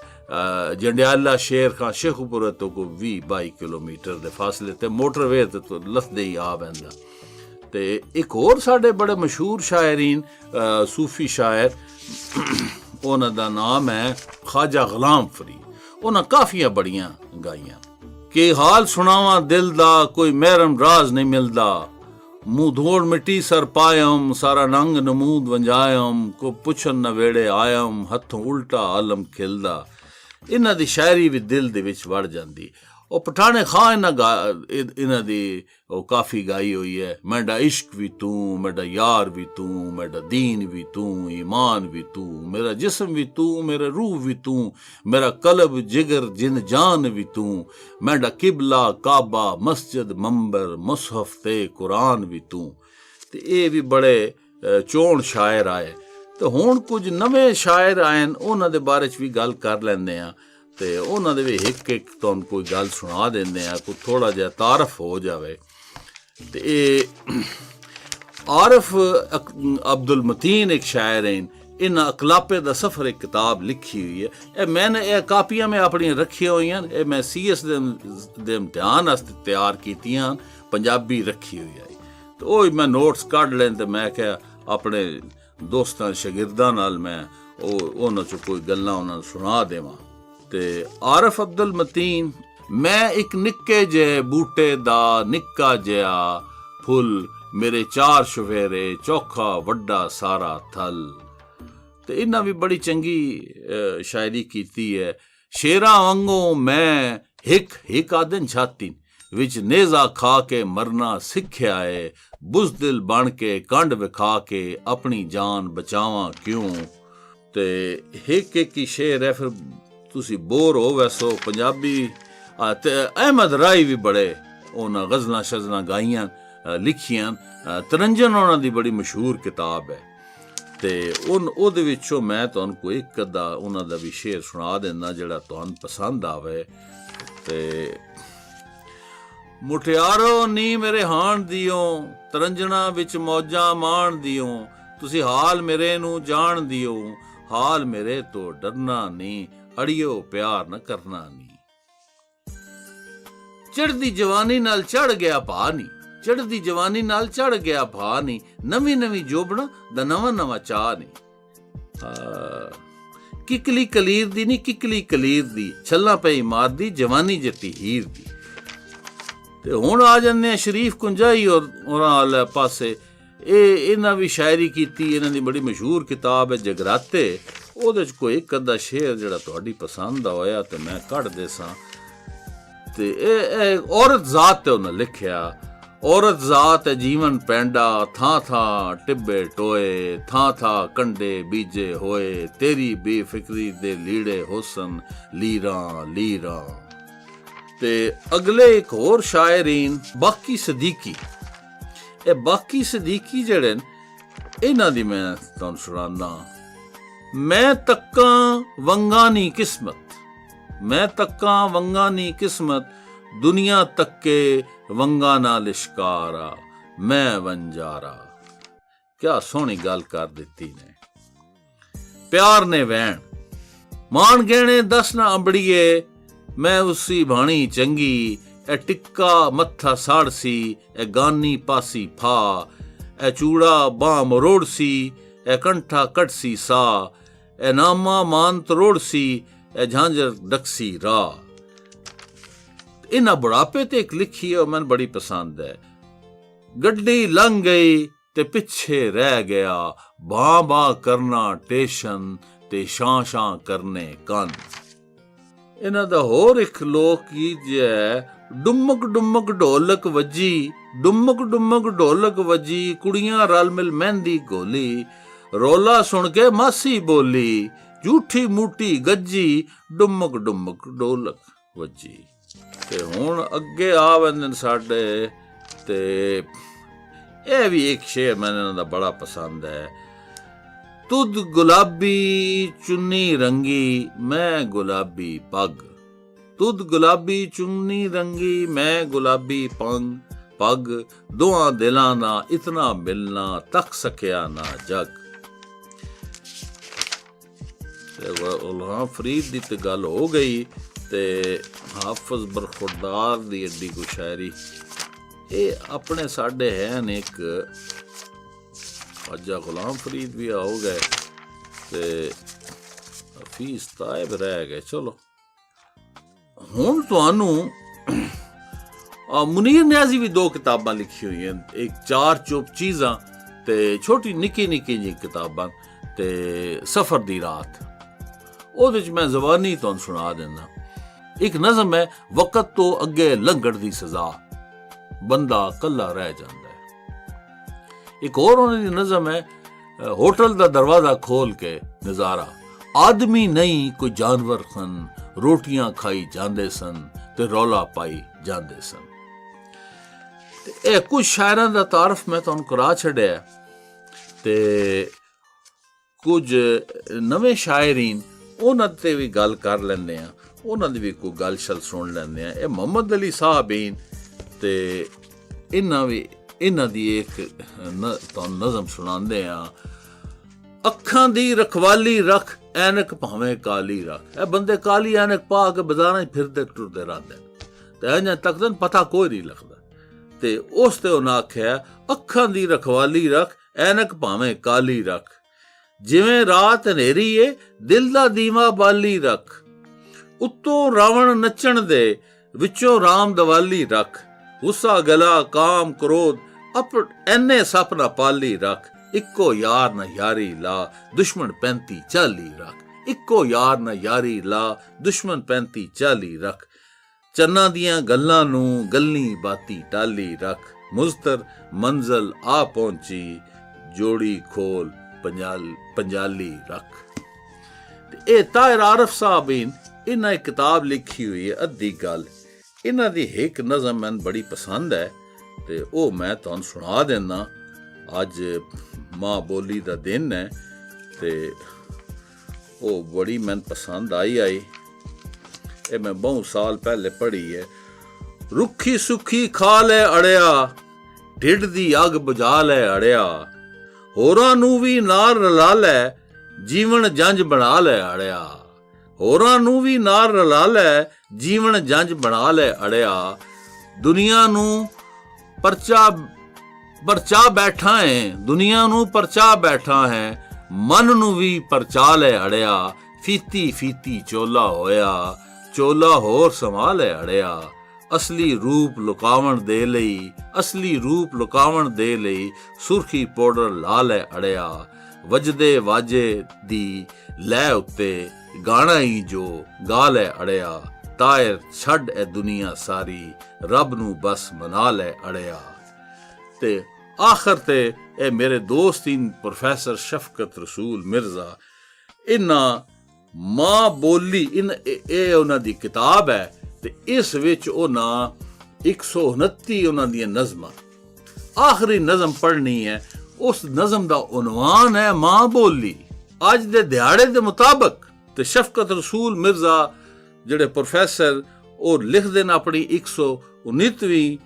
जंडियाला शेर खां शेखुपुर तो को 20-22 किलोमीटर दे फासले ते मोटरवे ते तो लथदे ही आ बैंदा। ते एक होर साडे बड़े मशहूर शायरीन सूफी शायर उन्हां दा नाम है ख्वाजा गुलाम फरीद। उन्हां काफियां बड़ियां गाइयां कि हाल सुनावा दिल दा कोई महरम राज नहीं मिलदा, मुंह धोड़ मिट्टी सर पायम सारा नंग नमूद वंजायम, को पुछन न वेड़े आयम हथों उल्टा आलम खिलदा। इन्हां दी शायरी भी दिल दे विच वड़ जांदी। और पठाने खां इन्हां दी काफी गाई हुई है, मेरा इश्क भी तू मेरा यार भी तू, मेरा दीन भी तू ईमान भी तू, मेरा जिस्म भी तू मेरा रूह भी तू, मेरा कलब जिगर जिन जान भी तू, मेरा किबला काबा मस्जिद मंबर मुसहफ ते कुरान भी तू। ते ये भी बड़े चोण शायर आए। तो हुण कुछ नवे शायर आए उन्हां दे बारे च भी गल कर लैंदे आ। ते उन्हां दे भी एक एक तुहानूं कोई गल सुना देंदे आ, कोई थोड़ा जिहा तारफ हो जावे। ते आरिफ अब्दुल मतीन एक शायर हैं, इन अकलापे दा सफ़र एक किताब लिखी हुई है। ए मैंने ये कापियां में अपनी रखी हुई हैं, ए मैं CS दे इम्तिहान आस्ते तैयार कीतियां, पंजाबी रखी हुई है। तो ओही मैं नोट्स कढ लैं ते मैं क्या अपने दोस्तां शागिर्दां नाल मैं उन्हां चों कोई गल्लां उन्हां नूं सुना देवां। ते आरिफ अब्दुल मतीन, मैं एक निक्के जे बूटे दा निक्का जिहा फुल, मेरे 4 शुफेरे चौखा वड्डा सारा थल। ते इन्हां भी बड़ी चंगी शायरी कीती है। शेरां वांगू मैं हिक आदन छाती विच नेजा खा के मरना सिक्ख्या है, बुज़दिल बन के कंड विखा के अपनी जान बचावां क्यों। ते एक एक ही शेर है, फिर तुसी बोर हो वैसो पंजाबी। ते अहमद राई भी बड़े उन्हां गज़लां शज़लां गाइयां लिखियां। तरंजन उन्हां दी बड़ी मशहूर किताब है। ते ओहदे विचों मैं तुहानूं कोई इक अद्धा उन्हां दा भी शेर सुना देना जेह्ड़ा तुहानूं पसंद आवे। ते मुटियारो नी मेरे हाण दियो, तरंजना विच मौजां माण दियो, तुसी हाल मेरे नूं जाण दियो, हाल मेरे तो डरना नी, अड़ियो प्यार न करना नी। चढ़दी जवानी नाल चढ़ गया भा नी, चढ़दी जवानी नाल चढ़ गया भा नी, नवी नवी जोबना दा नवा नवा चाह नी। ਕਿਕਲੀ ਕਲੀਰ ਦੀ ਨਹੀਂ, ਕਿਕਲੀ ਕਲੀਰ ਦੀ, ਛੱਲਾਂ ਪਈ ਮਾਰਦੀ ਜਵਾਨੀ ਜੱਟੀ ਹੀਰ ਦੀ। ਤੇ ਹੁਣ ਆ ਜਾਂਦੇ ਆ ਸ਼ਰੀਫ ਕੁੰਜਾਈ ਹੋਰਾਂ ਵਾਲੇ ਪਾਸੇ। ਇਹਨਾਂ ਵੀ ਸ਼ਾਇਰੀ ਕੀਤੀ, ਇਹਨਾਂ ਦੀ ਬੜੀ ਮਸ਼ਹੂਰ ਕਿਤਾਬ ਹੈ ਜਗਰਾਤੇ। ਉਹਦੇ 'ਚ ਕੋਈ ਇੱਕ ਅੱਧਾ ਸ਼ੇਰ ਜਿਹੜਾ ਤੁਹਾਡੀ ਪਸੰਦ ਦਾ ਹੋਇਆ ਤੇ ਮੈਂ ਕੱਢ ਦੇ ਸਾਂ। ਤੇ ਇਹ ਔਰਤ ਜ਼ਾਤ ਤੇ ਉਹਨੇ ਲਿਖਿਆ, ਔਰਤ ਜ਼ਾਤ ਜੀਵਨ ਪੈਂਡਾ, ਥਾਂ ਥਾਂ ਟਿੱਬੇ ਟੋਏ, ਥਾਂ ਥਾਂ ਕੰਡੇ ਬੀਜੇ ਹੋਏ, ਤੇਰੀ ਬੇਫਿਕਰੀ ਦੇ ਲੀੜੇ ਹੁਸਨ ਲੀਰਾਂ ਲੀਰਾਂ। ਤੇ ਅਗਲੇ ਇੱਕ ਹੋਰ ਸ਼ਾਇਰੀਨ ਬਾਕੀ ਸਦੀਕੀ। ਇਹ ਬਾਕੀ ਸਦੀਕੀ ਜਿਹੜੇ ਨੇ ਇਹਨਾਂ ਦੀ ਮੈਂ ਤੁਹਾਨੂੰ ਸੁਣਾਉਂਦਾ। ਮੈਂ ਤੱਕਾਂ ਵੰਗਾਂ ਨੀ ਕਿਸਮਤ, ਮੈਂ ਤੱਕਾਂ ਵੰਗਾਂ ਨੀ ਕਿਸਮਤ, ਦੁਨੀਆ ਤੱਕੇ ਵੰਗਾਂ ਨਾਲ ਲਿਸ਼ਕਾਰਾ, ਮੈਂ ਵੰਜਾਰਾ। ਕਿਆ ਸੋਹਣੀ ਗੱਲ ਕਰ ਦਿੱਤੀ ਨੇ। ਪਿਆਰ ਨੇ ਵੈਣ ਮਾਣ ਗਹਿਣੇ ਦੱਸ ਨਾ ਅੰਬੜੀਏ, ਮੈਂ ਉਸੀ ਬਾਣੀ ਚੰਗੀ, ਇਹ ਟਿੱਕਾ ਮੱਥਾ ਸਾੜ ਸੀ, ਇਹ ਗਾਨੀ ਪਾਸੀ ਫਾ, ਇਹ ਚੂੜਾ ਬਾਹ ਮਰੋੜ ਸੀ, ਇਹ ਕੰਠਾ ਕੱਟ ਸੀ ਸਾ, ਇਹ ਨਾਮਾ ਮਾਨ ਤਰੋੜ ਸੀ, ਇਹ ਝਾਂਜਰ ਡਕਸੀ ਰਾਹ। ਇਹਨਾਂ ਬੁਢਾਪੇ ਤੇ ਇੱਕ ਲਿਖੀ ਹੈ, ਉਹ ਮੈਨੂੰ ਬੜੀ ਪਸੰਦ ਹੈ। ਗੱਡੀ ਲੰਘ ਗਈ ਤੇ ਪਿੱਛੇ ਰਹਿ ਗਿਆ, ਬਾਂ ਬਾਂ ਕਰਨਾ ਟੇਸ਼ਨ ਤੇ ਸ਼ਾਂ ਸ਼ਾਂ ਕਰਨੇ ਕੰਨ। ਇਹਨਾਂ ਦਾ ਹੋਰ ਇੱਕ ਲੋਕ ਗੀਤ ਹੈ, ਡੁਮਕ ਡੁਮਕ ਢੋਲਕ ਵੱਜੀ, ਡੁਮਕ ਡੁਮਕ ਢੋਲਕ ਵੱਜੀ, ਕੁੜੀਆਂ ਰਲ ਮਿਲ ਮਹਿੰਦੀ ਗੋਲੀ, ਰੋਲਾ ਸੁਣ ਕੇ ਮਾਸੀ ਬੋਲੀ, ਝੂਠੀ ਮੂਠੀ ਗੱਜੀ, ਡੁਮਕ ਡੁਮਕ ਢੋਲਕ ਵੱਜੀ। ਤੇ ਹੁਣ ਅੱਗੇ ਆ ਬੰਦੇ ਸਾਡੇ, ਤੇ ਇਹ ਵੀ ਇੱਕ ਸ਼ੇਰ ਮੈਨੂੰ ਇਹਨਾਂ ਦਾ ਬੜਾ ਪਸੰਦ ਹੈ। ਤੁਧ ਗੁਲਾਬੀ ਚੁੰਨੀ ਰੰਗੀ, ਮੈਂ ਗੁਲਾਬੀ ਪੱਗ, ਤੁਧ ਗੁਲਾਬੀ ਚੁੰਨੀ ਰੰਗੀ, ਮੈਂ ਗੁਲਾਬੀ ਪੱਗ, ਦੋਹਾਂ ਦਿਲਾਂ ਦਾ ਇਤਨਾ ਮਿਲਣਾ, ਤੱਕ ਸਕਿਆ ਨਾ ਜਗ। ਗੁਲਾਮ ਫਰੀਦ ਦੀ ਤੇ ਗੱਲ ਹੋ ਗਈ, ਤੇ ਹਾਫਿਜ਼ ਬਰਖੁਰਦਾਰ ਦੀ ਐਡੀ ਕੋ ਸ਼ਾਇਰੀ। ਇਹ ਆਪਣੇ ਸਾਡੇ ਹੈ ਨੇ ਇੱਕ ਖਾਜਾ ਗੁਲਾਮ ਫਰੀਦ ਵੀ ਹੋ ਗਏ ਤੇ ਹਫੀਜ਼ ਤਾਇਬ ਰਹਿ ਗਏ। ਚਲੋ ਹੁਣ ਤੁਹਾਨੂੰ ਮੁਨੀਰ ਨਿਆਜ਼ੀ ਵੀ ਦੋ ਕਿਤਾਬਾਂ ਲਿਖੀ ਹੋਈਆਂ, ਇੱਕ ਚਾਰ ਚੁੱਪ ਚੀਜ਼ਾਂ ਤੇ ਛੋਟੀ ਨਿੱਕੀ ਨਿੱਕੀ ਜਿਹੀ ਕਿਤਾਬਾਂ, ਤੇ ਸਫਰ ਦੀ ਰਾਤ। ਉਹਦੇ 'ਚ ਮੈਂ ਜ਼ਬਾਨੀ ਤੁਹਾਨੂੰ ਸੁਣਾ ਦਿੰਦਾ। ਇੱਕ ਨਜ਼ਮ ਹੈ, ਵਕਤ ਤੋਂ ਅੱਗੇ ਲੰਘਣ ਦੀ ਸਜ਼ਾ, ਬੰਦਾ ਕੱਲਾ ਰਹਿ ਜਾਂਦਾ ਹੈ। ਇੱਕ ਹੋਰ ਉਹਨਾਂ ਦੀ ਨਜ਼ਮ ਹੈ, ਹੋਟਲ ਦਾ ਦਰਵਾਜ਼ਾ ਖੋਲ ਕੇ ਨਜ਼ਾਰਾ, ਆਦਮੀ ਨਹੀਂ ਕੋਈ ਜਾਨਵਰ ਸਨ, ਰੋਟੀਆਂ ਖਾਈ ਜਾਂਦੇ ਸਨ ਤੇ ਰੌਲਾ ਪਾਈ ਜਾਂਦੇ ਸਨ। ਤੇ ਇਹ ਕੁਝ ਸ਼ਾਇਰਾਂ ਦਾ ਤਾਰਫ ਮੈਂ ਤੁਹਾਨੂੰ ਕਰਾ ਛੱਡਿਆ, ਤੇ ਕੁਝ ਨਵੇਂ ਸ਼ਾਇਰੀਨ ਉਹਨਾਂ ਤੇ ਵੀ ਗੱਲ ਕਰ ਲੈਂਦੇ ਆ, ਉਹਨਾਂ ਦੀ ਵੀ ਕੋਈ ਗੱਲ ਛਲ ਸੁਣ ਲੈਂਦੇ ਆ। ਇਹ ਮੁਹੰਮਦ ਅਲੀ ਸਾਹਿਬੀਨ, ਤੇ ਇਹਨਾਂ ਦੀ ਇੱਕ ਤੁਹਾਨੂੰ ਨਜ਼ਮ ਸੁਣਾਉਂਦੇ ਆ। ਅੱਖਾਂ ਦੀ ਰਖਵਾਲੀ ਰੱਖ, ਐਨਕ ਭਾਵੇਂ ਕਾਲੀ ਰੱਖ। ਇਹ ਬੰਦੇ ਕਾਲੀ ਐਨਕ ਪਾ ਕੇ ਬਾਜ਼ਾਰਾਂ 'ਚ ਫਿਰਦੇ ਟੁਰਦੇ ਰਹਿੰਦੇ ਤੇ ਅਜੇ ਤੱਕ ਤਾਂ ਪਤਾ ਕੋਈ ਨਹੀਂ ਲੱਗਦਾ। ਤੇ ਉਸ ਤੇ ਉਹਨਾਂ ਆਖਿਆ, ਅੱਖਾਂ ਦੀ ਰਖਵਾਲੀ ਰੱਖ, ਐਨਕ ਭਾਵੇਂ ਕਾਲੀ ਰੱਖ, ਜਿਵੇਂ ਰਾਤ ਹਨੇਰੀ ਏ ਦਿਲ ਦਾ ਦੀਵਾ ਬਾਲੀ ਰੱਖ, ਉੱਤੋਂ ਰਾਵਣ ਨੱਚਣ ਦੇ ਵਿੱਚੋਂ ਰਾਮ ਦੀਵਾਲੀ ਰੱਖ, ਗੁੱਸਾ ਗਲਾ ਕਾਮ ਕ੍ਰੋਧ ਐਨੇ ਸੱਪ ਨਾ ਪਾਲੀ ਰੱਖ, ਇੱਕੋ ਯਾਰ ਨਾ ਯਾਰੀ ਲਾ, ਦੁਸ਼ਮਣ 35 40 ਰੱਖ, ਇੱਕੋ ਯਾਰ ਨਾ ਯਾਰੀ ਲਾ, ਦੁਸ਼ਮਣ 35 40 ਰੱਖ, ਚੰਨਾਂ ਦੀਆਂ ਗੱਲਾਂ ਨੂੰ ਗੱਲੀ ਬਾਤੀ ਟਾਲੀ ਰੱਖ, ਮੁਜ਼ਤਰ ਮੰਜ਼ਲ ਆ ਪਹੁੰਚੀ, ਜੋੜੀ ਖੋਲ ਪੰਜਾਲੀ ਰੱਖ। ਇਹ ਤਾਹਿਰ ਆਰਫ ਸਾਹਿਬੀਨ, ਇਹਨਾਂ ਇੱਕ ਕਿਤਾਬ ਲਿਖੀ ਹੋਈ ਹੈ ਅੱਧੀ ਗੱਲ। ਇਹਨਾਂ ਦੀ ਇੱਕ ਨਜ਼ਮ ਮੈਨੂੰ ਬੜੀ ਪਸੰਦ ਹੈ, ਤੇ ਉਹ ਮੈਂ ਤੁਹਾਨੂੰ ਸੁਣਾ ਦਿੰਦਾ। ਅੱਜ ਮਾਂ ਬੋਲੀ ਦਾ ਦਿਨ ਹੈ, ਤੇ ਉਹ ਬੜੀ ਮੈਨੂੰ ਪਸੰਦ ਆਈ। ਇਹ ਮੈਂ ਬਹੁਤ ਸਾਲ ਪਹਿਲੇ ਪੜ੍ਹੀ ਹੈ। ਰੁੱਖੀ ਸੁੱਖੀ ਖਾ ਲੈ ਅੜਿਆ, ਢਿੱਡ ਦੀ ਅੱਗ ਬੁਝਾ ਲੈ ਅੜਿਆ, ਹੋਰਾਂ ਨੂੰ ਵੀ ਨਾਲ ਰਲਾ ਲੈ, ਜੀਵਨ ਜੰਜ ਬਣਾ ਲੈ ਅੜਿਆ, ਹੋਰਾਂ ਨੂੰ ਵੀ ਨਾਲ ਰਲਾ ਲੈ, ਜੀਵਨ ਜੰਜ ਬਣਾ ਲੈ ਅੜਿਆ, ਦੁਨੀਆ ਨੂੰ ਪਰਚਾ ਬੈਠਾ ਹੈ, ਦੁਨੀਆ ਨੂੰ ਪਰਚਾ ਬੈਠਾ ਹੈ, ਮਨ ਨੂੰ ਵੀ ਪਰਚਾ ਲੈ ਅੜਿਆ, ਫੀਤੀ ਫੀਤੀ ਚੋਲਾ ਹੋਇਆ, ਚੋਲਾ ਹੋਰ ਸੰਭਾਲੇ ਅੜਿਆ। ਅਸਲੀ ਰੂਪ ਲੁਕਾਵਣ ਦੇ ਲਈ, ਅਸਲੀ ਰੂਪ ਲੁਕਾਵਣ ਦੇ ਲਈ ਸੁਰਖੀ ਪਾਊਡਰ ਲਾ ਲੈ ਅੜਿਆ। ਵੱਜਦੇ ਵਾਜੇ ਦੀ ਲੈ ਉੱਤੇ ਗਾਣਾ ਹੀ ਜੋ ਗਾ ਲੈ ਅੜਿਆ। ਤਾਇਰ ਛੱਡ ਇਹ ਦੁਨੀਆ ਸਾਰੀ, ਰੱਬ ਨੂੰ ਬਸ ਮਨਾ ਲੈ ਅੜਿਆ। ਤੇ ਆਖਰ ਤੇ ਇਹ ਮੇਰੇ ਦੋਸਤ ਹੀ ਪ੍ਰੋਫੈਸਰ ਸ਼ਫਕਤ ਰਸੂਲ ਮਿਰਜ਼ਾ, ਇਹਨਾਂ ਮਾਂ ਬੋਲੀ ਇਹ ਉਹਨਾਂ ਦੀ ਕਿਤਾਬ ਹੈ ਤੇ ਇਸ ਵਿੱਚ ਉਹਨਾਂ 129 ਉਹਨਾਂ ਦੀਆਂ ਨਜ਼ਮਾਂ, ਆਖਰੀ ਨਜ਼ਮ ਪੜ੍ਹਨੀ ਹੈ। ਉਸ ਨਜ਼ਮ ਦਾ ਉਨਵਾਨ ਹੈ ਮਾਂ ਬੋਲੀ। ਅੱਜ ਦੇ ਦਿਹਾੜੇ ਦੇ ਮੁਤਾਬਕ ਤੇ ਸ਼ਫਕਤ ਰਸੂਲ ਮਿਰਜ਼ਾ ਜਿਹੜੇ ਪ੍ਰੋਫੈਸਰ ਉਹ ਲਿਖਦੇ ਨੇ ਆਪਣੀ 119ਵੀਂ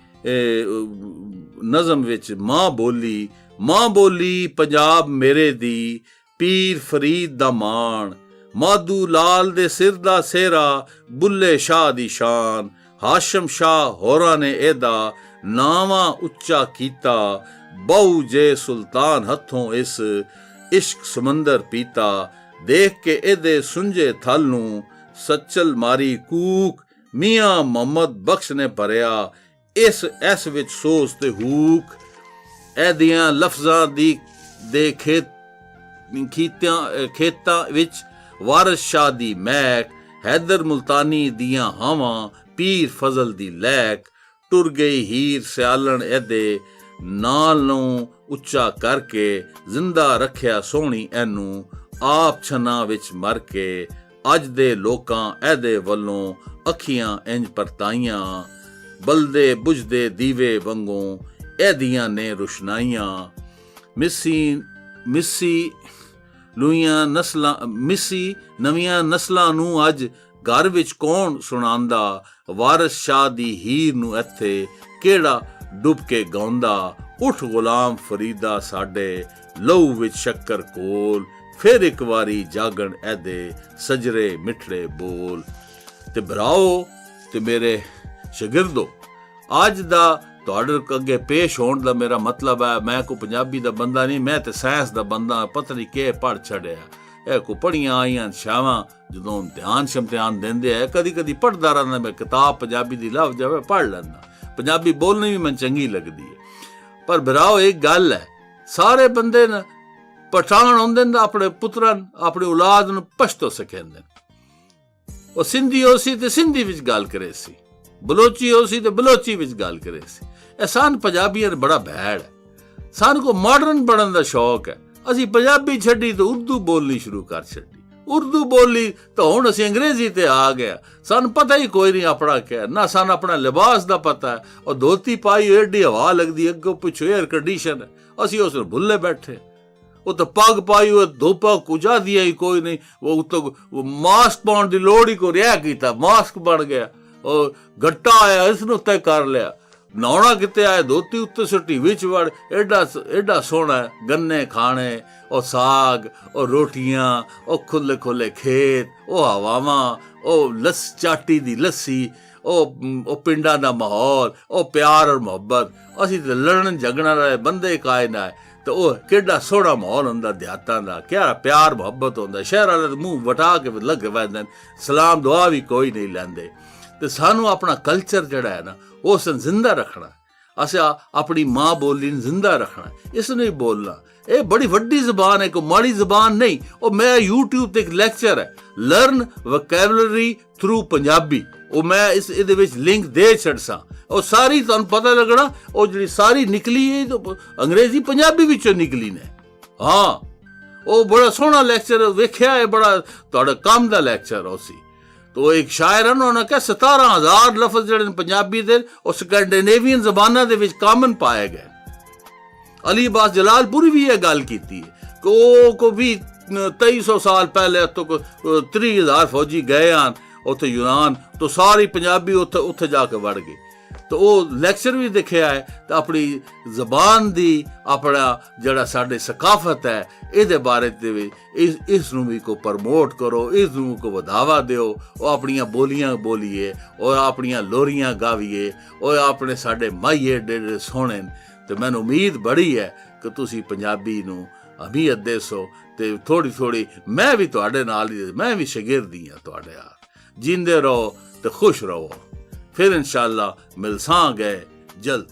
ਨਜ਼ਮ ਵਿੱਚ ਮਾਂ ਬੋਲੀ। ਮਾਂ ਬੋਲੀ ਪੰਜਾਬ ਮੇਰੇ ਦੀ, ਪੀਰ ਫਰੀਦ ਦਾ ਮਾਣ, ਮਾਧੂ ਲਾਲ ਦੇ ਸਿਰ ਦਾ ਸਿਹਰਾ, ਬੁੱਲੇ ਸ਼ਾਹ ਦੀ ਸ਼ਾਨ। ਹਾਸ਼ਮ ਸ਼ਾਹ ਹੋਰਾਂ ਨੇ ਇਹਦਾ ਨਾਵਾਂ ਉੱਚਾ ਕੀਤਾ, ਬਹੁ ਜੇ ਸੁਲਤਾਨ ਹੱਥੋਂ ਇਸ ਇਸ਼ਕ ਸਮੁੰਦਰ ਪੀਤਾ। ਦੇਖ ਕੇ ਇਹਦੇ ਸੁੰਝੇ ਥਲ ਨੂੰ ਸੱਚਲ ਮਾਰੀ ਕੂਕ, ਮੀਆਂ ਮੁਹੰਮਦ ਬਖਸ਼ ਨੇ ਭਰਿਆ ਇਸ ਵਿੱਚ ਸੋਚ ਤੇ ਹੂਕ। ਇਹਦੀਆਂ ਲਫ਼ਜ਼ਾਂ ਦੇ ਖੇਤਾਂ ਵਿੱਚ ਵਾਰਿਸ ਸ਼ਾਹ ਦੀ ਮਹਿਕ, ਹੈਦਰ ਮੁਲਤਾਨੀ ਦੀਆਂ ਹਾਵਾਂ, ਪੀਰ ਫਜ਼ਲ ਦੀ ਲਹਿਕ। ਟੁਰ ਗਈ ਹੀਰ ਸਿਆਲਣ ਇਹਦੇ ਨਾਲ ਨੂੰ ਉੱਚਾ ਕਰਕੇ, ਜ਼ਿੰਦਾ ਰੱਖਿਆ ਸੋਹਣੀ ਇਹਨੂੰ ਆਪ ਛਨਾ ਵਿੱਚ ਮਰ ਕੇ। ਅੱਜ ਦੇ ਲੋਕਾਂ ਇਹਦੇ ਵੱਲੋਂ ਅੱਖੀਆਂ ਇੰਜ ਪਰਤਾਈਆਂ, ਬਲਦੇ ਬੁਝਦੇ ਦੀਵੇ ਵਾਂਗੂ ਇਹਦੀਆਂ ਨੇ ਰੁਸ਼ਨਾਈਆਂ। ਮਿੱਸੀ ਨਵੀਆਂ ਨਸਲਾਂ ਨੂੰ ਅੱਜ ਘਰ ਵਿੱਚ ਕੌਣ ਸੁਣਾਉਂਦਾ, ਵਾਰਿਸ ਸ਼ਾਹ ਦੀ ਹੀਰ ਨੂੰ ਇੱਥੇ ਕਿਹੜਾ ਡੁੱਬ ਕੇ ਗਾਉਂਦਾ। ਉੱਠ ਗੁਲਾਮ ਫਰੀਦਾ ਸਾਡੇ ਲਹੂ ਵਿੱਚ ਸ਼ੱਕਰ ਕੋਲ, ਫਿਰ ਇੱਕ ਵਾਰੀ ਜਾਗਣ ਇਹਦੇ ਸਜਰੇ ਮਿੱਠੜੇ ਬੋਲ। ਤੇ ਭਰਾਓ ਤੇ ਮੇਰੇ ਸ਼ਾਗਿਰਦੋ, ਅੱਜ ਦਾ ਤੁਹਾਡੇ ਅੱਗੇ ਪੇਸ਼ ਹੋਣ ਦਾ ਮੇਰਾ ਮਤਲਬ ਹੈ, ਮੈਂ ਕੋਈ ਪੰਜਾਬੀ ਦਾ ਬੰਦਾ ਨਹੀਂ, ਮੈਂ ਤੇ ਸਾਇੰਸ ਦਾ ਬੰਦਾ। ਪਤਾ ਨਹੀਂ ਕਿ ਪੜ੍ਹ ਛੱਡਿਆ ਇਹ ਕੋ ਪੜ੍ਹੀਆਂ ਆਈਆਂ ਸ਼ਾਵਾਂ, ਜਦੋਂ ਧਿਆਨ ਸ਼ਮਤਿਆਨ ਦਿੰਦੇ ਆ ਕਦੀ ਕਦੀ ਪੜ੍ਹਦਾ ਰਹਿੰਦਾ ਮੈਂ ਕਿਤਾਬ ਪੰਜਾਬੀ ਦੀ ਲਫ਼ਜ਼ ਜਾਵੇ ਪੜ੍ਹ ਲੈਂਦਾ। ਪੰਜਾਬੀ ਬੋਲਣੀ ਵੀ ਮੈਨੂੰ ਚੰਗੀ ਲੱਗਦੀ ਹੈ। ਪਰ ਭਰਾਓ ਇੱਕ ਗੱਲ ਹੈ, ਸਾਰੇ ਬੰਦੇ ਨਾ ਪਠਾਨ ਹੁੰਦੇ ਨੇ ਆਪਣੇ ਪੁੱਤਰਾਂ ਆਪਣੀ ਔਲਾਦ ਨੂੰ ਪਸ਼ਤੋ ਸਿਖਾਉਂਦੇ ਨੇ। ਉਹ ਸਿੰਧੀ ਹੋ ਸੀ ਤੇ ਸਿੰਧੀ ਵਿੱਚ ਗੱਲ ਕਰੇ ਸੀ, ਬਲੋਚੀ ਹੋ ਸੀ ਤੇ ਬਲੋਚੀ ਵਿੱਚ ਗੱਲ ਕਰੇ ਸੀ। ਇਹ ਸਾਨੂੰ ਪੰਜਾਬੀਆਂ ਦਾ ਬੜਾ ਭੈੜ ਹੈ, ਸਾਨੂੰ ਕੋ ਮਾਡਰਨ ਬਣਨ ਦਾ ਸ਼ੌਕ ਹੈ। ਅਸੀਂ ਪੰਜਾਬੀ ਛੱਡੀ ਤਾਂ ਉਰਦੂ ਬੋਲਣੀ ਸ਼ੁਰੂ ਕਰ ਛੱਡੀ, ਉਰਦੂ ਬੋਲੀ ਤਾਂ ਹੁਣ ਅਸੀਂ ਅੰਗਰੇਜ਼ੀ ਤੇ ਆ ਗਿਆ। ਸਾਨੂੰ ਪਤਾ ਹੀ ਕੋਈ ਨਹੀਂ ਆਪਣਾ ਕਿਆ, ਨਾ ਸਾਨੂੰ ਆਪਣਾ ਲਿਬਾਸ ਦਾ ਪਤਾ ਹੈ। ਉਹ ਧੋਤੀ ਪਾਈ ਐਡੀ ਹਵਾ ਲੱਗਦੀ, ਅੱਗੋਂ ਪਿੱਛੋਂ 에ਅਰ ਕੰਡੀਸ਼ਨ ਹੈ, ਅਸੀਂ ਉਸ ਨੂੰ ਭੁੱਲੇ ਬੈਠੇ। ਉਹ ਤਾਂ ਪੱਗ ਪਾਈ ਹੋਏ ਧੋਪਾ ਕੁਝਾ ਦਿਆ ਹੀ ਕੋਈ ਨਹੀਂ, ਉਹ ਤਾਂ ਮਾਸਕ ਪਾਉਣ ਦੀ ਲੋੜ ਹੀ ਕੋਈ ਰਿਹਾ ਕੀਤਾ, ਮਾਸਕ ਬਣ ਗਿਆ। ਉਹ ਗੱਟਾ ਆਇਆ ਇਸ ਨੂੰ ਤੈਅ ਕਰ ਲਿਆ, ਨਹਾਉਣਾ ਕਿਤੇ ਆਇਆ ਧੋਤੀ ਉੱਤੇ ਸੁੱਟੀ ਵਿੱਚ ਵੜ। ਐਡਾ ਸੋਹਣਾ ਗੰਨੇ ਖਾਣੇ, ਉਹ ਸਾਗ, ਉਹ ਰੋਟੀਆਂ, ਉਹ ਖੁੱਲੇ ਖੁੱਲੇ ਖੇਤ, ਉਹ ਹਵਾਵਾਂ, ਉਹ ਚਾਟੀ ਦੀ ਲੱਸੀ, ਉਹ ਪਿੰਡਾਂ ਦਾ ਮਾਹੌਲ, ਉਹ ਪਿਆਰ ਔਰ ਮੁਹੱਬਤ। ਅਸੀਂ ਤੇ ਲੜਨ ਝਗੜਨ ਵਾਲੇ ਬੰਦੇ ਕਾਇ ਨਾ, ਤੇ ਉਹ ਕਿੱਡਾ ਸੋਹਣਾ ਮਾਹੌਲ ਹੁੰਦਾ ਦਿਹਾਤਾਂ ਦਾ, ਕਿਆ ਪਿਆਰ ਮੁਹੱਬਤ ਹੁੰਦਾ। ਸ਼ਹਿਰ ਵਾਲੇ ਦੇ ਮੂੰਹ ਵਟਾ ਕੇ ਲੱਗ ਪੈਂਦੇ, ਸਲਾਮ ਦੁਆ ਵੀ ਕੋਈ ਨਹੀਂ ਲੈਂਦੇ। ਤੇ ਸਾਨੂੰ ਆਪਣਾ ਕਲਚਰ ਜਿਹੜਾ ਹੈ ਨਾ ਉਸ ਨੂੰ ਜ਼ਿੰਦਾ ਰੱਖਣਾ, ਅਸੀਂ ਆਪਣੀ ਮਾਂ ਬੋਲੀ ਨੂੰ ਜ਼ਿੰਦਾ ਰੱਖਣਾ, ਇਸ ਨੂੰ ਹੀ ਬੋਲਣਾ। ਇਹ ਬੜੀ ਵੱਡੀ ਜ਼ਬਾਨ ਹੈ, ਕੋਈ ਮਾੜੀ ਜ਼ਬਾਨ ਨਹੀਂ। ਉਹ ਮੈਂ YouTube ਤੇ ਇੱਕ ਲੈਕਚਰ ਹੈ, ਲਰਨ ਵੋਕੈਬਲਰੀ ਥਰੂ ਪੰਜਾਬੀ, ਉਹ ਮੈਂ ਇਹਦੇ ਵਿੱਚ ਲਿੰਕ ਦੇ ਛੱਡਸਾਂ। ਉਹ ਸਾਰੀ ਤੁਹਾਨੂੰ ਪਤਾ ਲੱਗਣਾ, ਉਹ ਜਿਹੜੀ ਸਾਰੀ ਨਿਕਲੀ ਹੈ ਅੰਗਰੇਜ਼ੀ ਪੰਜਾਬੀ ਵਿੱਚੋਂ ਨਿਕਲੀ ਨੇ। ਹਾਂ, ਉਹ ਬੜਾ ਸੋਹਣਾ ਲੈਕਚਰ ਵੇਖਿਆ ਹੈ, ਬੜਾ ਤੁਹਾਡਾ ਕੰਮ ਦਾ ਲੈਕਚਰ ਉਹ ਸੀ। ਤੋ ਇੱਕ ਸ਼ਾਇਰ ਹਨ, ਉਹਨਾਂ ਕਿਹਾ 17,000 ਲਫ਼ਜ਼ ਜਿਹੜੇ ਪੰਜਾਬੀ ਦੇ ਉਹ ਸਕੈਂਡੀਨੇਵੀਅਨ ਜ਼ਬਾਨਾਂ ਦੇ ਵਿੱਚ ਕਾਮਨ ਪਾਏ ਗਏ। ਅਲੀ ਅਬਾਸ ਜਲਾਲਪੁਰੀ ਵੀ ਇਹ ਗੱਲ ਕੀਤੀ ਹੈ ਕਿ ਉਹ ਕੋ ਵੀ 2300 ਸਾਲ ਪਹਿਲੇ ਤੋਂ 30,000 ਫੌਜੀ ਗਏ ਹਨ ਉੱਥੇ ਯੂਨਾਨ, ਤੋਂ ਸਾਰੀ ਪੰਜਾਬੀ ਉੱਥੇ ਜਾ ਕੇ ਵੜ ਗਈ। ਤਾਂ ਉਹ ਲੈਕਚਰ ਵੀ ਦੇਖਿਆ ਹੈ। ਤਾਂ ਆਪਣੀ ਜ਼ਬਾਨ ਦੀ ਆਪਣਾ ਜਿਹੜਾ ਸਾਡੇ ਸਕਾਫਤ ਹੈ ਇਹਦੇ ਬਾਰੇ ਦੇ ਵਿੱਚ ਇਸ ਨੂੰ ਵੀ ਕੋ ਪ੍ਰਮੋਟ ਕਰੋ, ਇਸ ਨੂੰ ਕੋ ਵਧਾਵਾ ਦਿਓ। ਉਹ ਆਪਣੀਆਂ ਬੋਲੀਆਂ ਬੋਲੀਏ, ਔਰ ਆਪਣੀਆਂ ਲੋਰੀਆਂ ਗਾਵੀਏ, ਔਰ ਆਪਣੇ ਸਾਡੇ ਮਾਈਏ ਡੇ ਸੋਹਣੇ। ਤੇ ਮੈਨੂੰ ਉਮੀਦ ਬੜੀ ਹੈ ਕਿ ਤੁਸੀਂ ਪੰਜਾਬੀ ਨੂੰ ਅਮੀ ਅੱਦੇ ਸੋ ਤੇ ਥੋੜੀ ਥੋੜੀ ਮੈਂ ਵੀ ਤੁਹਾਡੇ ਨਾਲ ਹੀ, ਮੈਂ ਵੀ ਸ਼ਾਗਿਰਦੀ ਹਾਂ ਤੁਹਾਡੇ ਯਾਰ। ਜਿੰਦੇ ਰਹੋ ਤੇ ਖੁਸ਼ ਰਹੋ। ਫਿਰ ਇਨਸ਼ਾਅੱਲਾ ਮਿਲਸਾਂਗੇ ਜਲਦ।